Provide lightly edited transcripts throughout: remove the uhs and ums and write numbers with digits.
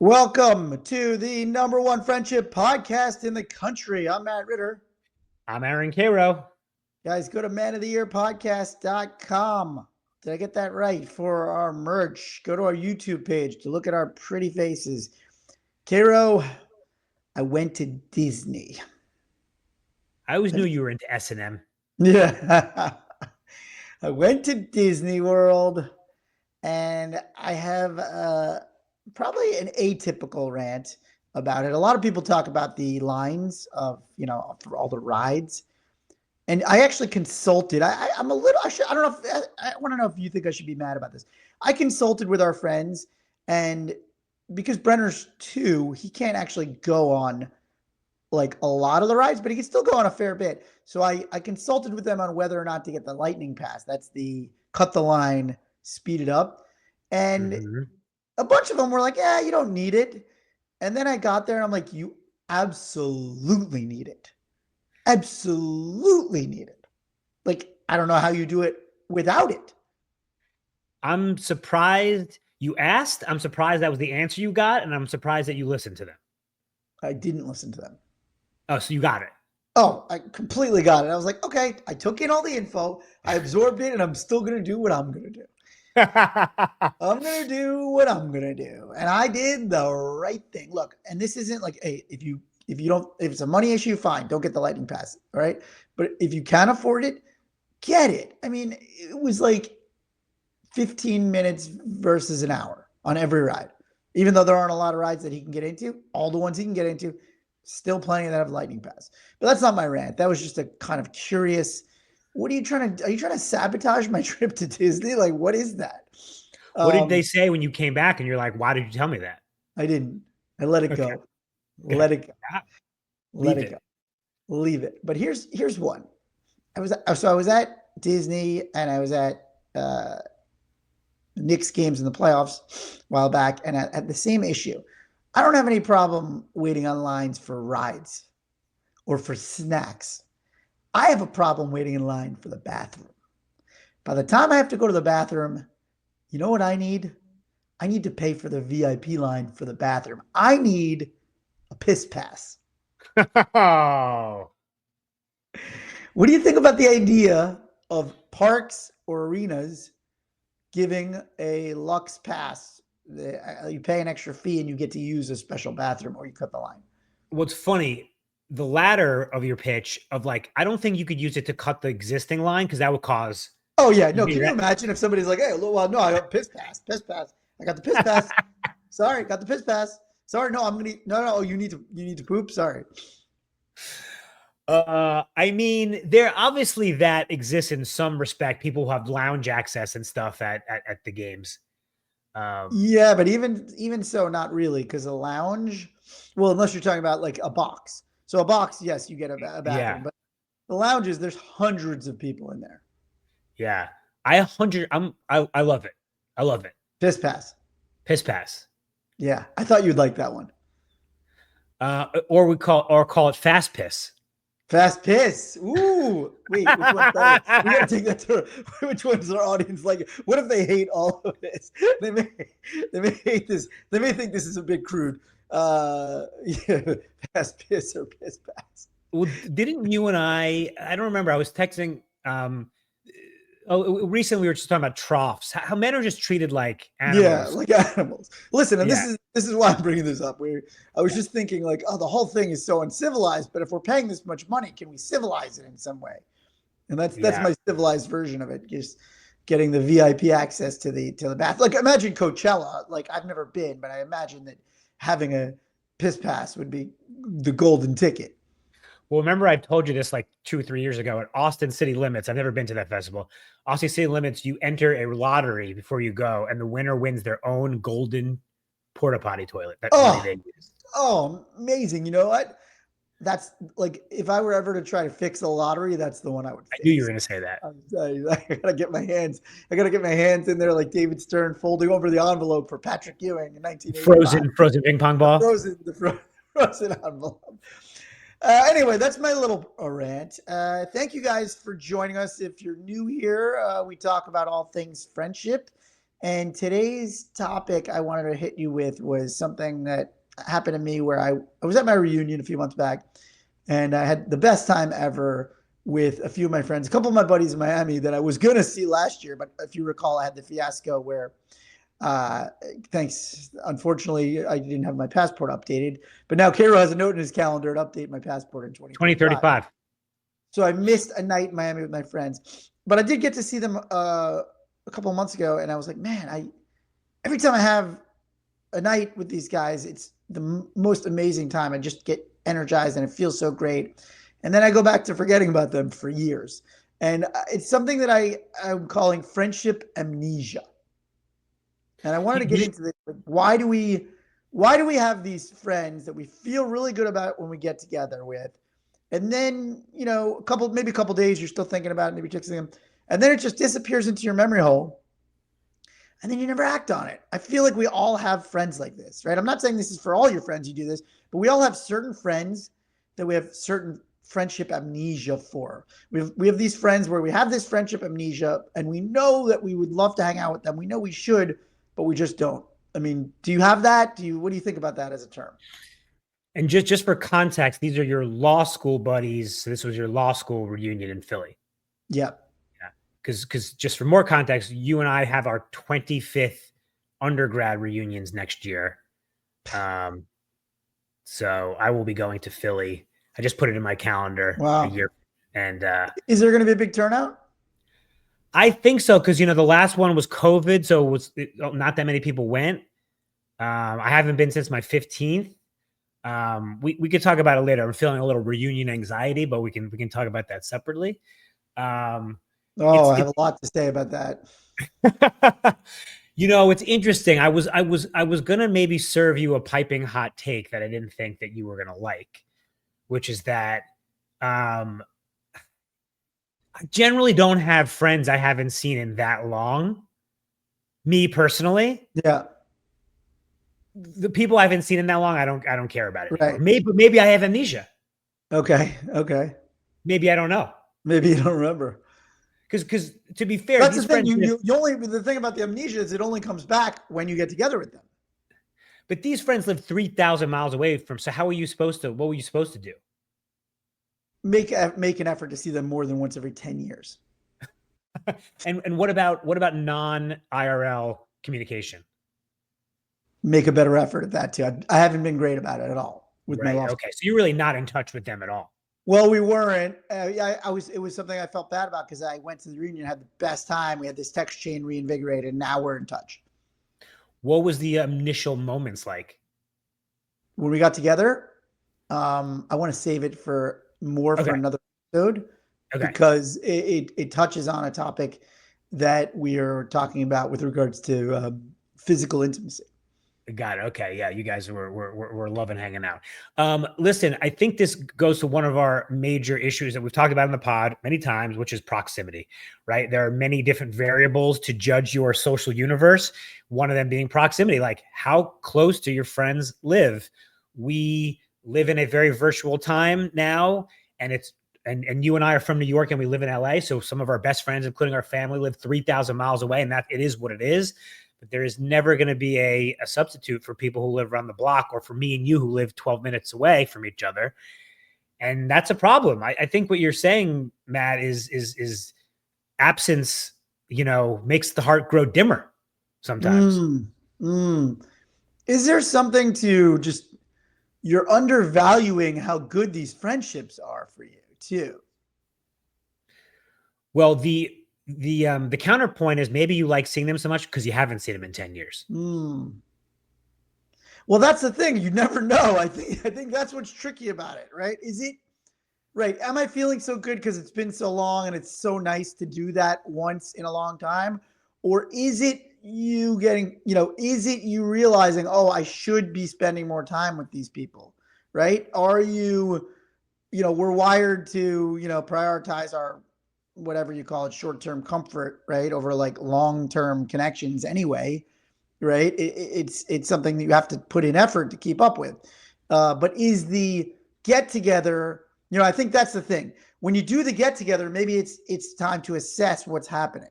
Welcome to the number one friendship podcast in the country. I'm Matt Ritter. I'm Aaron Cairo. Guys, go to manoftheyearpodcast.com. Did I get that right? For our merch. Go to our YouTube page to look at our pretty faces. Cairo, I went to Disney. I always knew you were into S&M. Yeah. I went to Disney World and I have probably an atypical rant about it. A lot of people talk about the lines of, for all the rides. And I actually consulted. I'm a little. I don't know if I want to know if you think I should be mad about this. I consulted with our friends, and because Brenner's 2, he can't actually go on like a lot of the rides, but he can still go on a fair bit. So I consulted with them on whether or not to get the lightning pass. That's the cut the line, speed it up, and a bunch of them were like, "Yeah, you don't need it." And then I got there, and I'm like, "You absolutely need it." Absolutely need it. Like, I don't know how you do it without it. I'm surprised you asked. I'm surprised that was the answer you got. And I'm surprised that you listened to them. I didn't listen to them. Oh, so you got it. Oh, I completely got it. I was like, okay, I took in all the info. I absorbed it, and I'm still going to do what I'm going to do. I'm going to do what I'm going to do. And I did the right thing. Look, and this isn't like, hey, if it's a money issue, fine, don't get the lightning pass. All right. But if you can't afford it, get it. I mean, it was like 15 minutes versus an hour on every ride. Even though there aren't a lot of rides that he can get into, all the ones he can get into, still plenty that have lightning pass. But that's not my rant. That was just a kind of curious. Are you trying to sabotage my trip to Disney? Like, what is that? What did they say when you came back and you're like, why did you tell me that? I didn't. I let it go. Let it go. Let it go. Leave it. But here's one. I was at Disney and I was at Knicks games in the playoffs a while back, and I had the same issue. I don't have any problem waiting on lines for rides or for snacks. I have a problem waiting in line for the bathroom. By the time I have to go to the bathroom, you know what I need? I need to pay for the VIP line for the bathroom. I need a piss pass. Oh. What do you think about the idea of parks or arenas giving a Lux pass? You pay an extra fee and you get to use a special bathroom, or you cut the line. What's funny, the latter of your pitch of like, I don't think you could use it to cut the existing line because that would cause. Oh, yeah. No, can you imagine if somebody's like, hey, well, no, I got piss pass. I got the piss pass. Sorry, got the piss pass. Sorry, no, no, you need to poop. Sorry. I mean, there obviously that exists in some respect. People who have lounge access and stuff at the games. Yeah, but even so, not really, because a lounge, well, unless you're talking about like a box. So a box, yes, you get a bathroom, yeah. But the lounges, there's hundreds of people in there. Yeah, I love it. I love it. Piss pass. Yeah, I thought you'd like that one. Or call it fast piss. Fast piss. Ooh, wait, which one's better? We gotta take that to which one's our audience like? What if they hate all of this? They may hate this. They may think this is a bit crude. Yeah, fast piss or piss pass. Well, didn't you and I don't remember. I was texting. Recently we were just talking about troughs. How men are just treated like animals. Yeah, like animals. Listen, and this is why I'm bringing this up. I was just thinking like, oh, the whole thing is so uncivilized. But if we're paying this much money, can we civilize it in some way? And that's my civilized version of it. Just getting the VIP access to the bath. Like imagine Coachella. Like I've never been, but I imagine that having a piss pass would be the golden ticket. Well, remember I told you this like 2 or 3 years ago at Austin City Limits. I've never been to that festival. Austin City Limits, you enter a lottery before you go, and the winner wins their own golden porta potty toilet. Oh, amazing! You know what? That's like if I were ever to try to fix the lottery, that's the one I would fix. I knew you were going to say that. I gotta get my hands in there like David Stern folding over the envelope for Patrick Ewing in 1985. Frozen ping pong ball. The frozen envelope. Anyway, that's my little rant. Thank you guys for joining us. If you're new here, we talk about all things friendship And today's topic I wanted to hit you with was something that happened to me where I was at my reunion a few months back and I had the best time ever with a few of my friends, a couple of my buddies in Miami that I was going to see last year. But if you recall, I had the fiasco where, uh, thanks, unfortunately, I didn't have my passport updated. But now Cairo has a note in his calendar to update my passport in 2035. 2035. So I missed a night in Miami with my friends, but I did get to see them a couple of months ago, and I was like, man, I every time I have a night with these guys, it's the most amazing time. I just get energized, and it feels so great. And then I go back to forgetting about them for years, and it's something that I'm calling friendship amnesia. And I wanted to get into this. Like, why do we have these friends that we feel really good about when we get together with? And then, maybe a couple days, you're still thinking about it, maybe texting them. And then it just disappears into your memory hole. And then you never act on it. I feel like we all have friends like this, right? I'm not saying this is for all your friends you do this, but we all have certain friends that we have certain friendship amnesia for. We have these friends where we have this friendship amnesia and we know that we would love to hang out with them. We know we should, but we just don't. I mean, do you have that? What do you think about that as a term? And just for context, these are your law school buddies. So this was your law school reunion in Philly. Yeah. Yeah. Because just for more context, you and I have our 25th undergrad reunions next year. So I will be going to Philly. I just put it in my calendar a Wow. year. And Is there going to be a big turnout? I think so, because the last one was COVID, so not that many people went. I haven't been since my 15th. We could talk about it later. I'm feeling a little reunion anxiety, but we can talk about that separately. Oh, I have a lot to say about that. It's interesting. I was gonna maybe serve you a piping hot take that I didn't think that you were gonna like, which is that I generally don't have friends I haven't seen in that long. Me personally, Yeah. the people I haven't seen in that long, I don't care about it anymore. Right. Maybe I have amnesia. Okay. Okay. Maybe I don't know. Maybe you don't remember. Because to be fair, That's these the thing. friends You only the thing about the amnesia is it only comes back when you get together with them. but these friends live 3,000 miles away from. So how are you supposed to? What were you supposed to do? Make an effort to see them more than once every 10 years. And what about non IRL communication? Make a better effort at that too. I haven't been great about it at all with my Right. lost. Okay. So you're really not in touch with them at all. Well, we weren't. Yeah, I was. It was something I felt bad about because I went to the reunion, had the best time. We had this text chain reinvigorated, and now we're in touch. What was the initial moments like? When we got together, I want to save it for Okay. another episode Okay. because it touches on a topic that we are talking about with regards to physical intimacy. Got it. Okay. Yeah. You guys were loving hanging out. Listen, I think this goes to one of our major issues that we've talked about in the pod many times, which is proximity, right? There are many different variables to judge your social universe. One of them being proximity, like how close do your friends live? We live in a very virtual time now, and and you and I are from New York and we live in LA. So some of our best friends, including our family, live 3,000 miles away, and that it is what it is. But there is never going to be a substitute for people who live around the block or for me and you who live 12 minutes away from each other. And that's a problem. I think what you're saying, Matt, is absence, makes the heart grow dimmer sometimes. Mm, mm. Is there something to just you're undervaluing how good these friendships are for you too? Well, the counterpoint is maybe you like seeing them so much because you haven't seen them in 10 years. Mm. Well, that's the thing. You never know. I think that's what's tricky about it, right? Is it right? Am I feeling so good because it's been so long and it's so nice to do that once in a long time? Or is it you getting, is it you realizing, oh, I should be spending more time with these people, right? Are you, we're wired to, prioritize our whatever you call it, short-term comfort, right, over like long-term connections anyway, right? It's something that you have to put in effort to keep up with. But is the get together, I think that's the thing. When you do the get together, maybe it's time to assess what's happening.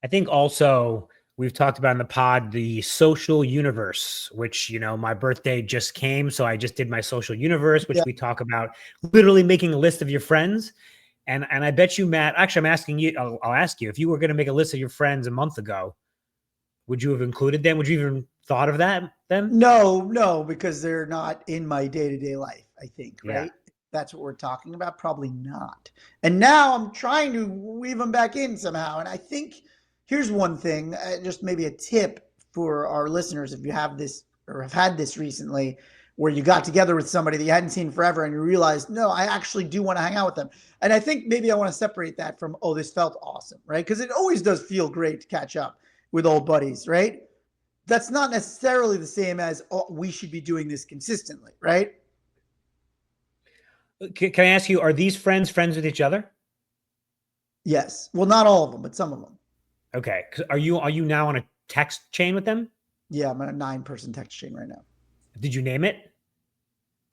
I think also we've talked about in the pod the social universe, which, my birthday just came. So I just did my social universe, Yeah. which we talk about literally making a list of your friends. And I bet you, Matt, actually, I'm asking you, I'll ask you, if you were going to make a list of your friends a month ago, would you have included them? Would you even thought of that then? No, no, because they're not in my day-to-day life, I think, Yeah. right? That's what we're talking about. Probably not. And now I'm trying to weave them back in somehow. And I think here's one thing, just maybe a tip for our listeners if you have this or have had this recently, where you got together with somebody that you hadn't seen forever and you realized, no, I actually do want to hang out with them. And I think maybe I want to separate that from, oh, this felt awesome, right? Because it always does feel great to catch up with old buddies, right? That's not necessarily the same as, oh, we should be doing this consistently, right? Can I ask you, are these friends with each other? Yes. Well, not all of them, but some of them. Okay. Are you now on a text chain with them? Yeah, I'm on a 9-person text chain right now. Did you name it?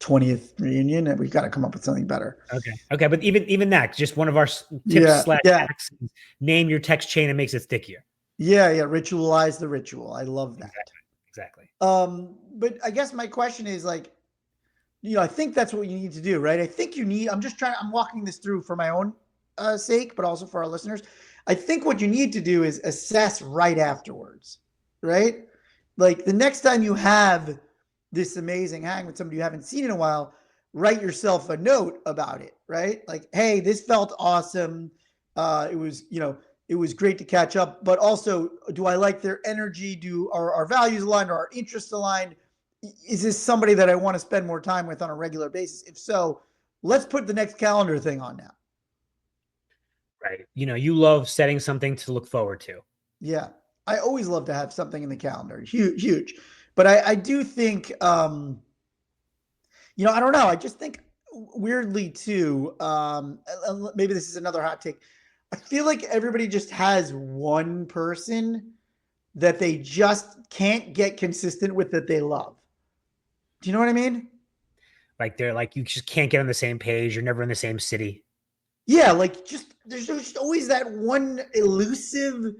20th reunion, and we've got to come up with something better. Okay. Okay. But even that, just one of our tips Yeah, slash yeah, hacks, name your text chain and makes it stickier. yeah, yeah. Ritualize the ritual. I love that. Exactly. Exactly. But I guess my question is like, I think that's what you need to do, right? I think you need, I'm walking this through for my own sake, but also for our listeners. I think what you need to do is assess right afterwards, right? Like the next time you have this amazing hang with somebody you haven't seen in a while, write yourself a note about it, right? Like, hey, this felt awesome. It was, it was great to catch up, but also, do I like their energy? Do our values aligned? Are our interests aligned? Is this somebody that I want to spend more time with on a regular basis? If so, let's put the next calendar thing on now. Right. You love setting something to look forward to. Yeah. I always love to have something in the calendar. Huge, huge. But I do think, I don't know. I just think weirdly too, maybe this is another hot take. I feel like everybody just has one person that they just can't get consistent with that they love. Do you know what I mean? Like they're like, you just can't get on the same page. You're never in the same city. Yeah, like just there's just always that one elusive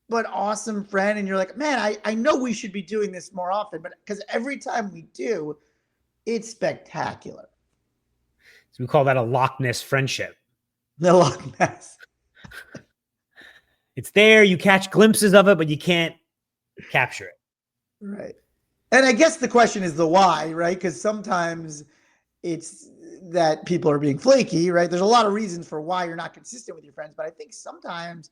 but awesome friend, and you're like, man, I know we should be doing this more often, but because every time we do, it's spectacular. So we call that a Loch Ness friendship. The Loch Ness. It's there. You catch glimpses of it, but you can't capture it. Right. And I guess the question is the why, right? Because sometimes it's that people are being flaky, right? There's a lot of reasons for why you're not consistent with your friends, but I think sometimes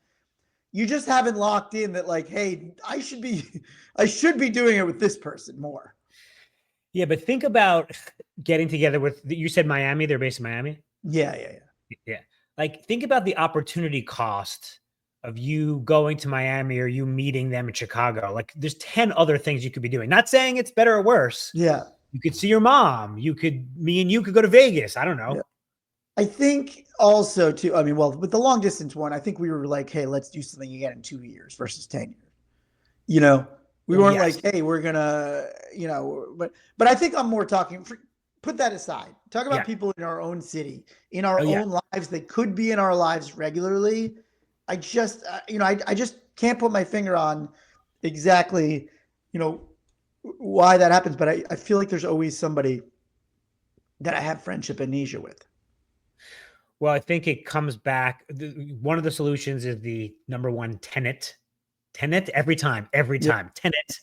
you just haven't locked in that, like, hey, I should be doing it with this person more. Yeah, but think about getting together with, you said Miami, they're based in Miami? Yeah, yeah, yeah. Yeah. Like, think about the opportunity cost of you going to Miami or you meeting them in Chicago. Like, there's 10 other things you could be doing. Not saying it's better or worse. Yeah. You could see your mom. Me and you could go to Vegas. I don't know. Yeah. I think also too, I mean, well, with the long distance one, I think we were like, hey, let's do something again in 2 years versus 10 years. We Oh, weren't yes. like, hey, we're gonna, but I think I'm more talking. Put that aside. Talk about Yeah. people in our own city, in our Oh, yeah. own lives. They could be in our lives regularly. I just, I just can't put my finger on exactly, why that happens. But I feel like there's always somebody that I have friendship amnesia with. Well, I think it comes back. One of the solutions is the number one tenet every time, Yeah, tenet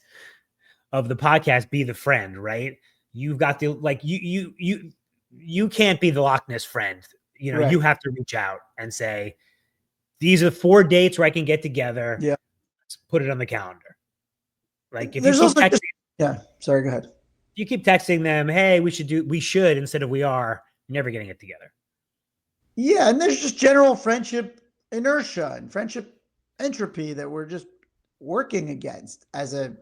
of the podcast, be the friend, right? You've got the, like, you can't be the Loch Ness friend. right. You have to reach out and say, these are 4 dates where I can get together. Yeah. Let's put it on the calendar. Like, if There's also just, yeah. Sorry, go ahead. you keep texting them, hey, we should instead of we are, you're never getting it together. Yeah, and there's just general friendship inertia and friendship entropy that we're just working against as a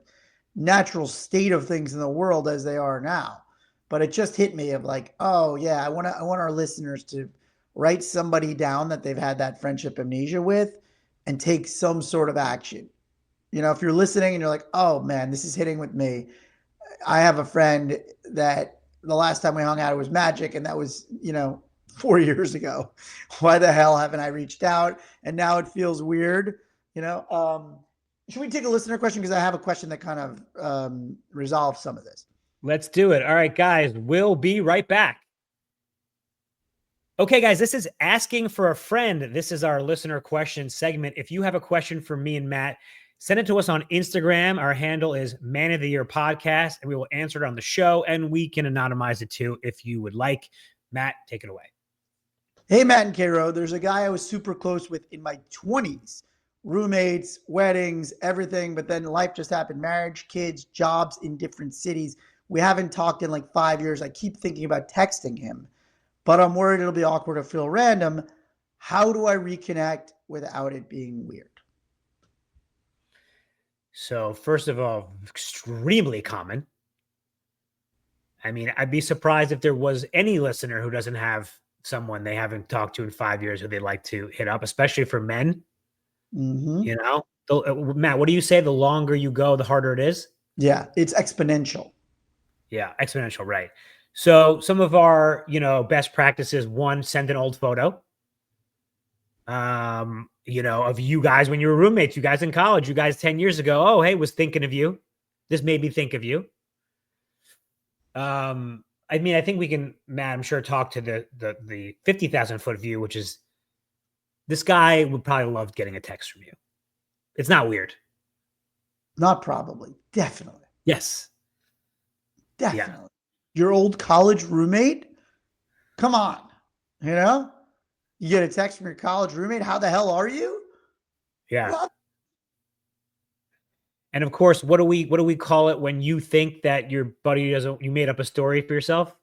natural state of things in the world as they are now. But it just hit me of like, oh yeah, I want our listeners to write somebody down that they've had that friendship amnesia with and take some sort of action. If you're listening and you're like, oh man, this is hitting with me. I have a friend that the last time we hung out it was magic, and that was 4 years ago. Why the hell haven't I reached out? And now it feels weird. You know, should we take a listener question? Because I have a question that kind of resolves some of this. Let's do it. All right, guys, we'll be right back. Okay, guys, this is Asking for a Friend. This is our listener question segment. If you have a question for me and Matt, send it to us on Instagram. Our handle is Man of the Year Podcast, and we will answer it on the show, and we can anonymize it too if you would like. Matt, take it away. Hey, Matt and Karo, there's a guy I was super close with in my 20s. Roommates, weddings, everything. But then life just happened, marriage, kids, jobs in different cities. We haven't talked in like 5 years. I keep thinking about texting him, but I'm worried it'll be awkward or feel random. How do I reconnect without it being weird? So, first of all, extremely common. I mean, I'd be surprised if there was any listener who doesn't have someone they haven't talked to in 5 years who they'd like to hit up, especially for men. Mm-hmm. You know, Matt, what do you say? The longer you go, the harder it is. Yeah, it's exponential. Yeah, exponential, right? So some of our, best practices: one, send an old photo. Of you guys when you were roommates, you guys in college, you guys 10 years ago. Oh, hey, was thinking of you. This made me think of you. I mean, I think we can, Matt, I'm sure, talk to the 50,000-foot view, which is this guy would probably love getting a text from you. It's not weird. Not probably. Definitely. Yes. Definitely. Yeah. Your old college roommate? Come on. You know? You get a text from your college roommate. How the hell are you? Yeah. Love And of course, what do we call it when you think that your buddy doesn't, you made up a story for yourself?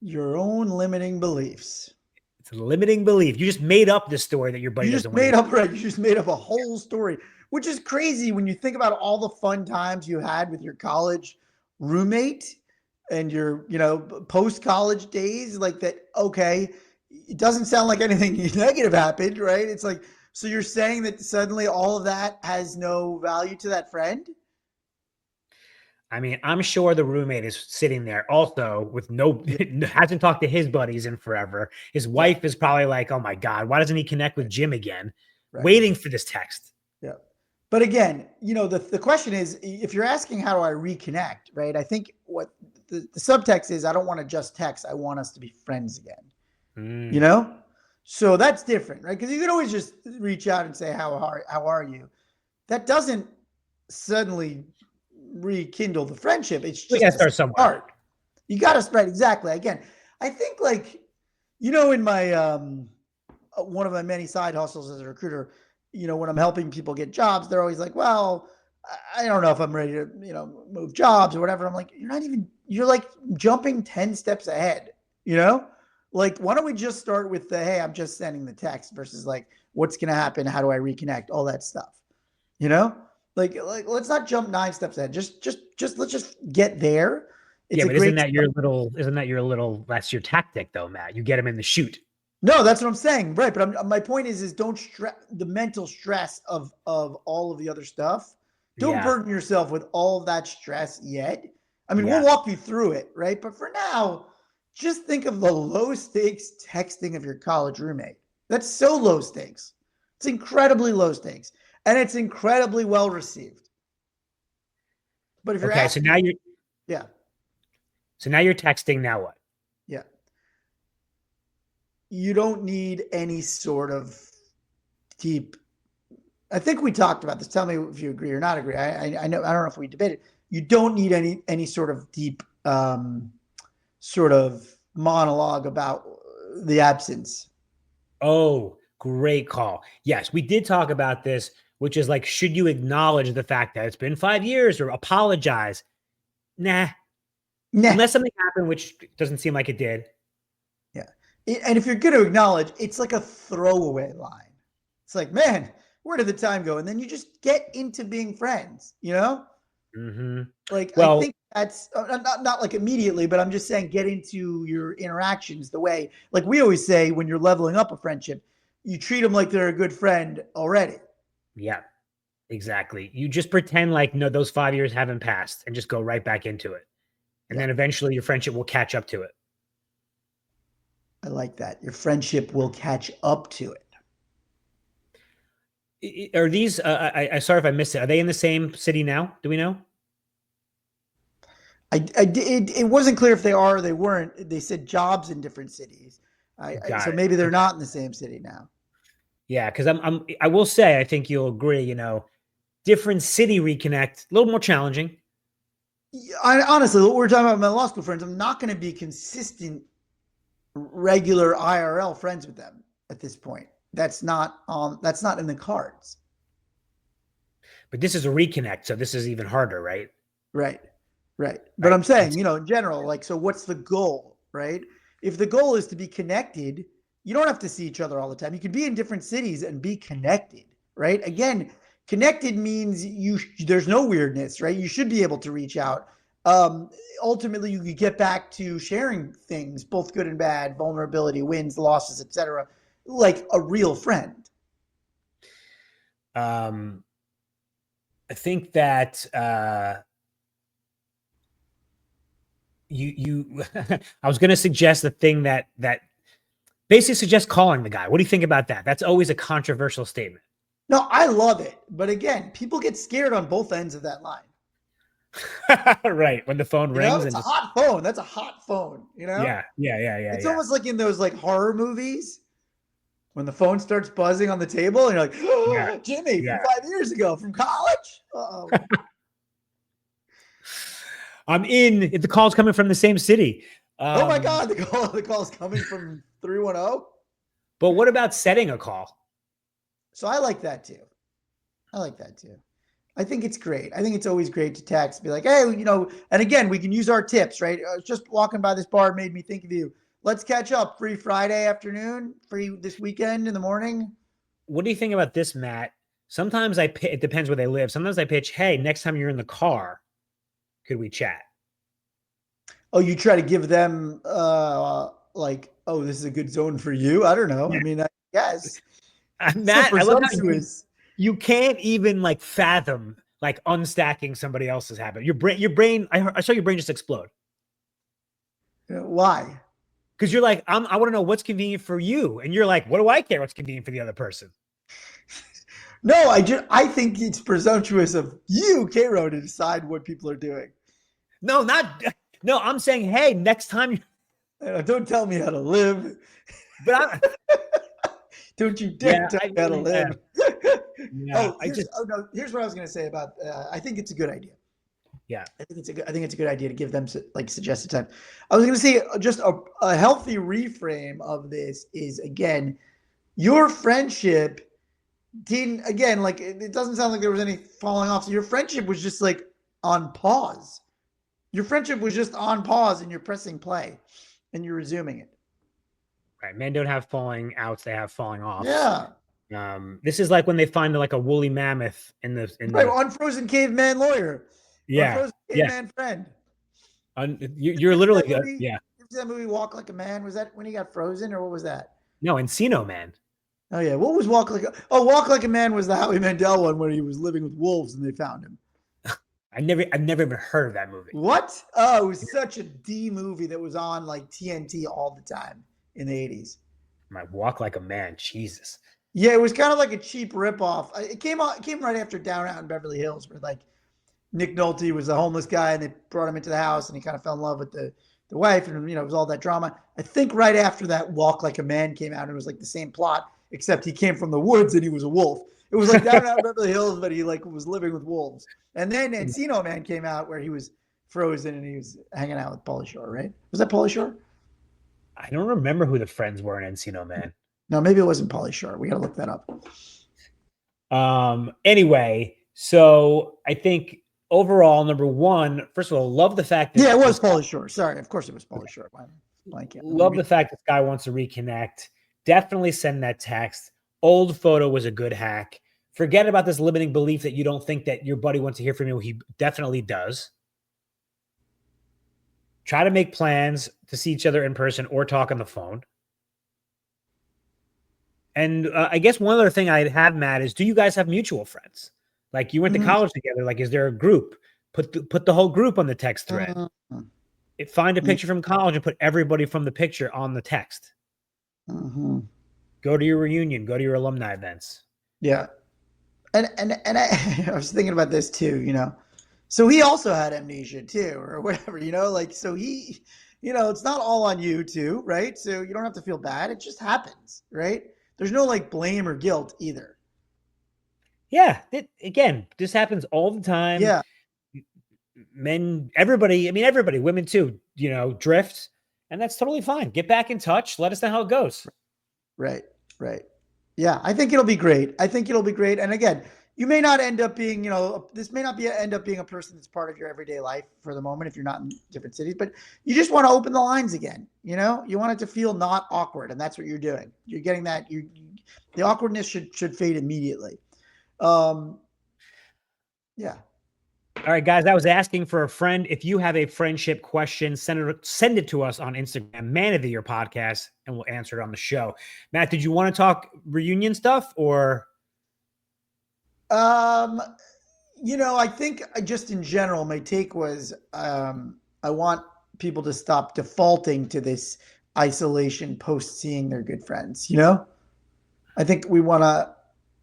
your own limiting beliefs. It's a limiting belief. You just made up this story that your buddy You doesn't just want to made hear. up, right? You just made up a whole story, which is crazy when you think about all the fun times you had with your college roommate and your, post college days. Like that, okay, it doesn't sound like anything negative happened, right? It's like, so you're saying that suddenly all of that has no value to that friend? I mean, I'm sure the roommate is sitting there also with Yeah, hasn't talked to his buddies in forever. His yeah, wife is probably like, oh my God, why doesn't he connect with right, Jim again? right. Waiting for this text. Yeah. But again, the question is, if you're asking how do I reconnect, right? I think what the subtext is, I don't want to just text. I want us to be friends again. You Mm. know? So that's different, right? Because you can always just reach out and say, how are you? That doesn't suddenly rekindle the friendship. It's We just got to a start somewhere. start. You got to spread exactly. Again, I think like, in my one of my many side hustles as a recruiter, when I'm helping people get jobs, they're always like, well, I don't know if I'm ready to, move jobs or whatever. I'm like, you're like jumping 10 steps ahead, you know? Like, why don't we just start with the, hey, I'm just sending the text versus like, what's going to happen? How do I reconnect? All that stuff, you know? Like, let's not jump 9 steps ahead. Let's just get there. It's Yeah, a but great that's your tactic though, Matt. You get him in the shoot. No, that's what I'm saying, right? But my point is don't stress the mental stress of all of the other stuff. Don't Yeah. burden yourself with all of that stress yet. I mean, we'll Yeah. walk you through it, right? But for now, just think of the low stakes texting of your college roommate. That's so low stakes. It's incredibly low stakes, and it's incredibly well received. But if you're Okay. So asking, now you're yeah, so now you're texting. Now what? yeah, you don't need any sort of deep. I think we talked about this. Tell me if you agree or not agree. I know I don't know if we debated. You don't need any sort of deep sort of monologue about the absence. Oh, great call. Yes, we did talk about this, which is like, should you acknowledge the fact that it's been 5 years or apologize? Nah, Nah. unless something happened, which doesn't seem like it did. Yeah. And if you're going to acknowledge, it's like a throwaway line. It's like, man, where did the time go? And then you just get into being friends, Mm-hmm. Like, I Well, think that's not like immediately, but I'm just saying get into your interactions the way, like we always say, when you're leveling up a friendship, you treat them like they're a good friend already. yeah, exactly. You just pretend like no, those 5 years haven't passed and just go right back into it. And Yeah, then eventually your friendship will catch up to it. I like that. Your friendship will catch up to it. Are these? I sorry if I missed it. Are they in the same city now? Do we know? It wasn't clear if they are or they weren't. They said jobs in different cities. So Got it. maybe they're Okay. not in the same city now. Yeah, because I will say I think you'll agree. Different city reconnect, a little more challenging. Honestly, what we're talking about with my law school friends, I'm not going to be consistent, regular IRL friends with them at this point. That's not in the cards. But this is a reconnect, so this is even harder, right? Right. Right. But Right. I'm saying, in general, like, so what's the goal, right? If the goal is to be connected, you don't have to see each other all the time. You can be in different cities and be connected, right? Again, connected means there's no weirdness, right? You should be able to reach out. Um, Ultimately, you could get back to sharing things, both good and bad, vulnerability, wins, losses, etc., like a real friend. Um, I think that you I was going to suggest the thing that basically suggests calling the guy. What do you think about that? That's always a controversial statement. No, I love it. But again, people get scared on both ends of that line. Right. When the phone rings It's and a just hot phone. That's a hot phone. yeah. It's almost like in those like horror movies when the phone starts buzzing on the table and you're like, Yeah. oh, Jimmy Yeah. from 5 years ago from college. Uh-oh. I'm in if the call's coming from the same city. Oh my Um, God, the call's coming from 310. but what about setting a call? So I like that too. I like that too. I think it's great. I think it's always great to text, be like, hey, and again, we can use our tips, right? I was just walking by this bar, made me think of you. Let's catch up. Free Friday afternoon, free this weekend in the morning. What do you think about this, Matt? Sometimes it depends where they live. Sometimes I pitch, hey, next time you're in the car, could we chat? Oh, you try to give them like, oh, this is a good zone for you. I don't know. I Yeah. mean, I guess so Matt, I love how presumptuous. you can't even like fathom like unstacking somebody else's habit. Your brain. I saw your brain just explode Why? because you're like, I want to know what's convenient for you, and you're like, what do I care what's convenient for the other person? No, I think it's presumptuous of you, Cairo, to decide what people are doing. No, not no. I'm saying, hey, next time. Don't tell me how to live. But I, Don't you dare yeah, tell I me how to mean, live. yeah, Here's what I was going to say about. I think it's a good idea. yeah. I think it's a good idea to give them like suggested time. I was going to say just a healthy reframe of this is again your friendship didn't again like it doesn't sound like there was any falling off. So your friendship was just like on pause. Your friendship was just on pause, and you're pressing play, and you're resuming it. Right. Men don't have falling outs; they have falling offs. Yeah, This is like when they find like a woolly mammoth in the right. Unfrozen caveman lawyer, yeah unfrozen yeah. caveman friend. You're literally That movie. yeah. That movie Walk Like a Man? Was that when he got frozen, or what was that? No, Encino Man. Oh yeah, what was Walk Like a? Oh, Walk Like a Man was the Howie Mandel one where he was living with wolves and they found him. I've never even heard of that movie. What? Oh, it was such a D movie that was on like TNT all the time in the 80s. My walk like a man. Jesus. Yeah, it was kind of like a cheap ripoff. It came right after Down Out in Beverly Hills, where like Nick Nolte was a homeless guy and they brought him into the house and he kind of fell in love with the wife and it was all that drama. I think right after that Walk Like a Man came out and it was like the same plot except he came from the woods and he was a wolf. It was like Down Out in Beverly Hills, but he like was living with wolves. And then Encino Man came out where he was frozen and he was hanging out with Pauly Shore, right? Was that Pauly Shore? I don't remember who the friends were in Encino Man. No, maybe it wasn't Pauly Shore. We got to look that up. Anyway, so I think overall, number one, first of all, love the fact that Yeah, it was Pauly Shore. Sorry, of course it was Pauly Shore. Blank. love the fact this guy wants to reconnect. Definitely send that text. Old photo was a good hack. Forget about this limiting belief that you don't think that your buddy wants to hear from you. He definitely does. Try to make plans to see each other in person or talk on the phone. And I guess one other thing I'd have, Matt, is do you guys have mutual friends? Like you went to Mm-hmm. college together. Like, is there a group? Put the whole group on the text thread. Find a picture from college and put everybody from the picture on the text. Mm-hmm. Go to your reunion. Go to your alumni events. Yeah. And I, I was thinking about this too, So he also had amnesia too, or whatever, like so he, it's not all on you too, right? So you don't have to feel bad. It just happens, right? There's no like blame or guilt either. Yeah, again, this happens all the time. Yeah, Men, everybody, I mean, everybody, women too, drift, and that's totally fine. Get back in touch. Let us know how it goes. right, right. Yeah, I think it'll be great. I think it'll be great. And again, you may not end up being, this may not be end up being a person that's part of your everyday life for the moment if you're not in different cities, but you just want to open the lines again. You want it to feel not awkward, and that's what you're doing. You're getting that. The awkwardness should fade immediately. Um, yeah. All right, guys, I was asking for a friend. If you have a friendship question, send it to us on Instagram, Man of the Year Podcast, and we'll answer it on the show. Matt, did you want to talk reunion stuff or? Um, I think just in general, my take was I want people to stop defaulting to this isolation post seeing their good friends. I think we want to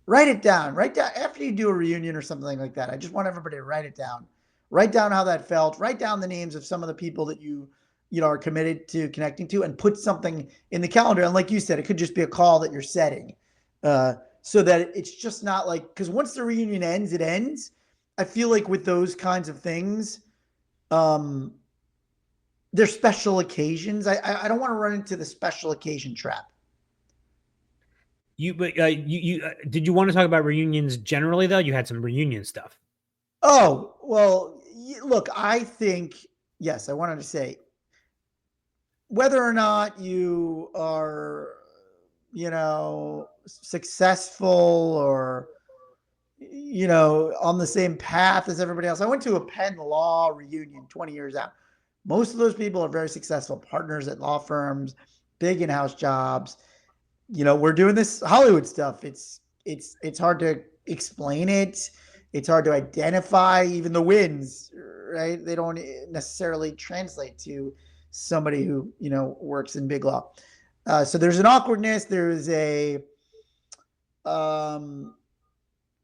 write down after you do a reunion or something like that. I just want everybody to write down how that felt, write down the names of some of the people that are committed to connecting to, and put something in the calendar. And like you said, it could just be a call that you're setting, uh, so that it's just not like, because once the reunion ends, it ends. I feel like with those kinds of things, um, they're special occasions. I don't want to run into the special occasion trap. Did you want to talk about reunions generally though? You had some reunion stuff. Oh, well, look, I think, yes, I wanted to say whether or not you are, successful or, on the same path as everybody else. I went to a Penn Law reunion 20 years out. Most of those people are very successful partners at law firms, big in-house jobs. We're doing this Hollywood stuff. It's hard to explain it. It's hard to identify even the wins, right? They don't necessarily translate to somebody who works in big law. So there's an awkwardness. There's a um,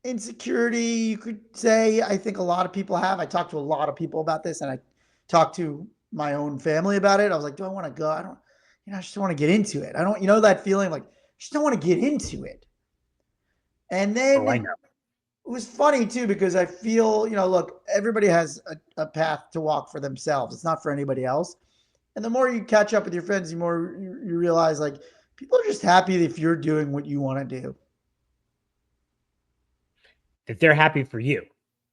insecurity, you could say. I think a lot of people have. I talked to a lot of people about this, and I talked to my own family about it. I was like, do I want to go? I don't. I just want to get into it. I don't. That feeling like I just don't want to get into it. And Oh, then I it know. was funny too because I feel, look, everybody has a path to walk for themselves. It's not for anybody else. And the more you catch up with your friends, the more you realize like people are just happy if you're doing what you want to do. That they're happy for you.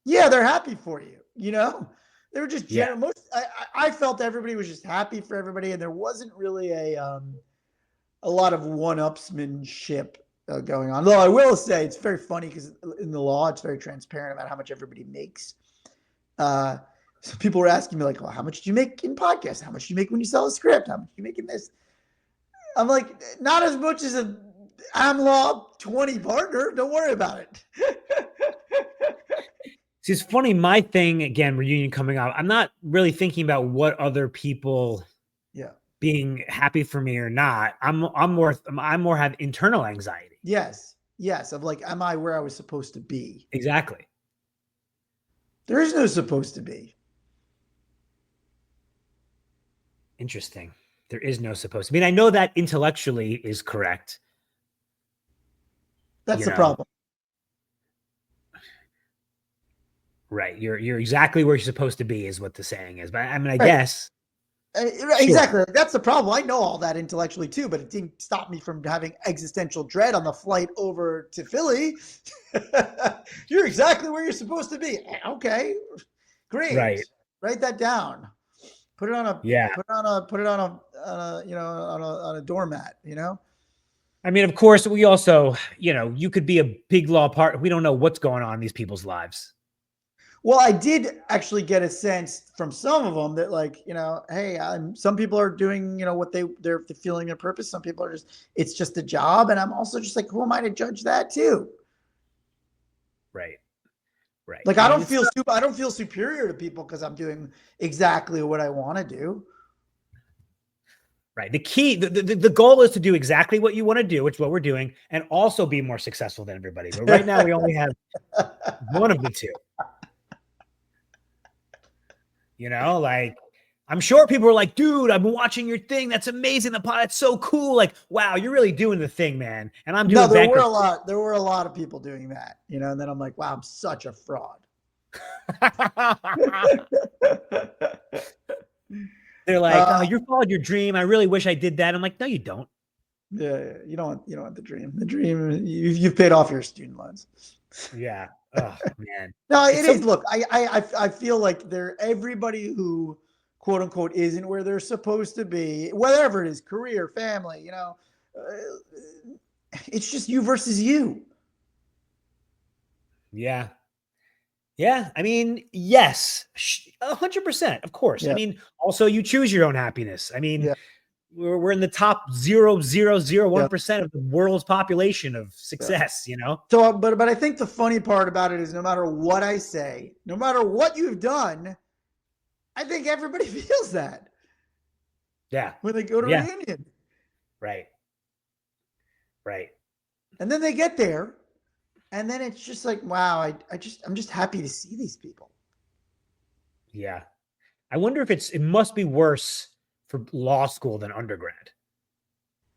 Yeah, they're happy for you. They were just Yeah. general. I felt everybody was just happy for everybody, and there wasn't really a lot of one-upsmanship going on. Though I will say it's very funny because in the law it's very transparent about how much everybody makes. So people were asking me like, "Well, how much do you make in podcasts? How much do you make when you sell a script? How much do you make in this?" I'm like, not as much as a AmLaw 20 partner. Don't worry about it. See, it's funny. My thing again, reunion coming up. I'm not really thinking about what other people Yeah. being happy for me or not. I'm more have internal anxiety. Yes. Yes. Of like, am I where I was supposed to be? Exactly. There is no supposed to be. Interesting. There is no supposed to. I mean, I know that intellectually is correct. That's You the know, problem. right? You're exactly where you're supposed to be, is what the saying is. But I mean, I Right. guess sure. Exactly. That's the problem. I know all that intellectually too, but it didn't stop me from having existential dread on the flight over to Philly. You're exactly where you're supposed to be. Okay, great. Right. Write that down. Put it on a Yeah. on a doormat. I mean, of course, we also, you could be a big law part. We don't know what's going on in these people's lives. Well, I did actually get a sense from some of them that, like, hey, some people are doing, what they're feeling their purpose. Some people are it's just a job, and I'm also just like, who am I to judge that too? Right. Right. Like, I mean, it's I don't feel superior to people because I'm doing exactly what I want to do. Right. The key, the goal is to do exactly what you want to do, which is what we're doing, and also be more successful than everybody. But right now, we only have one of the two. You know, like I'm sure people are like, dude, I've been watching your thing. That's amazing. That's so cool. Like, wow, you're really doing the thing, man. And I'm No, doing there were a bankruptcy. lot. There were a lot of people doing that, you know. And then I'm like, wow, I'm such a fraud. They're like, oh, uh, you followed your dream. I really wish I did that. I'm like, no, you don't. yeah, you don't want the dream. The dream, you've paid off your student loans. Yeah. Oh man, No, it's it so is. Look, I feel like everybody who quote unquote isn't where they're supposed to be, whatever it is, career, family, you know, it's just you versus you. yeah. Yeah, I mean, yes, 100%, of course. I Yeah, mean, also you choose your own happiness. I mean, yeah, we're in the top zero zero zero one yeah, percent of the world's population of yeah. success. You know? So, but I think the funny part about it is, no matter what I say, no matter what you've done, I think everybody feels that Yeah, when they go to yeah, reunion, right, right. and then they get there, and then it's just like, wow, I'm just happy to see these people. Yeah, I wonder if it must be worse for law school than undergrad.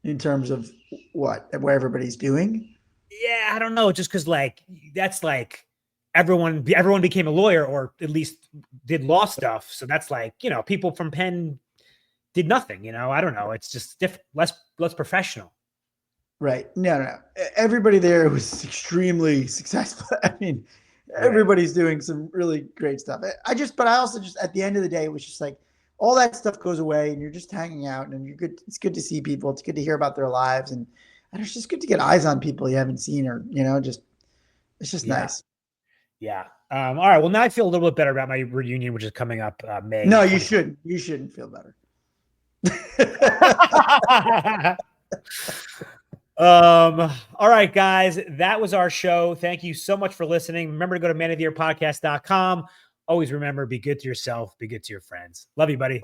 In terms of what everybody's doing. Yeah, I don't know, just because like that's like everyone became a lawyer or at least did law stuff. So that's like people from Penn did nothing. I don't know. It's just less professional. Right. No, no, no. Everybody there was extremely successful. I mean, Right. everybody's doing some really great stuff. But I also just, at the end of the day, it was just like all that stuff goes away and you're just hanging out and you're good. It's good to see people. It's good to hear about their lives. And it's just good to get eyes on people you haven't seen or, it's just Yeah. nice. Yeah. All right. Well, now I feel a little bit better about my reunion, which is coming up May No, 2020. you shouldn't feel better. All right, guys. That was our show. Thank you so much for listening. Remember to go to manoftheyearpodcast.com. Always remember, be good to yourself, be good to your friends. Love you, buddy.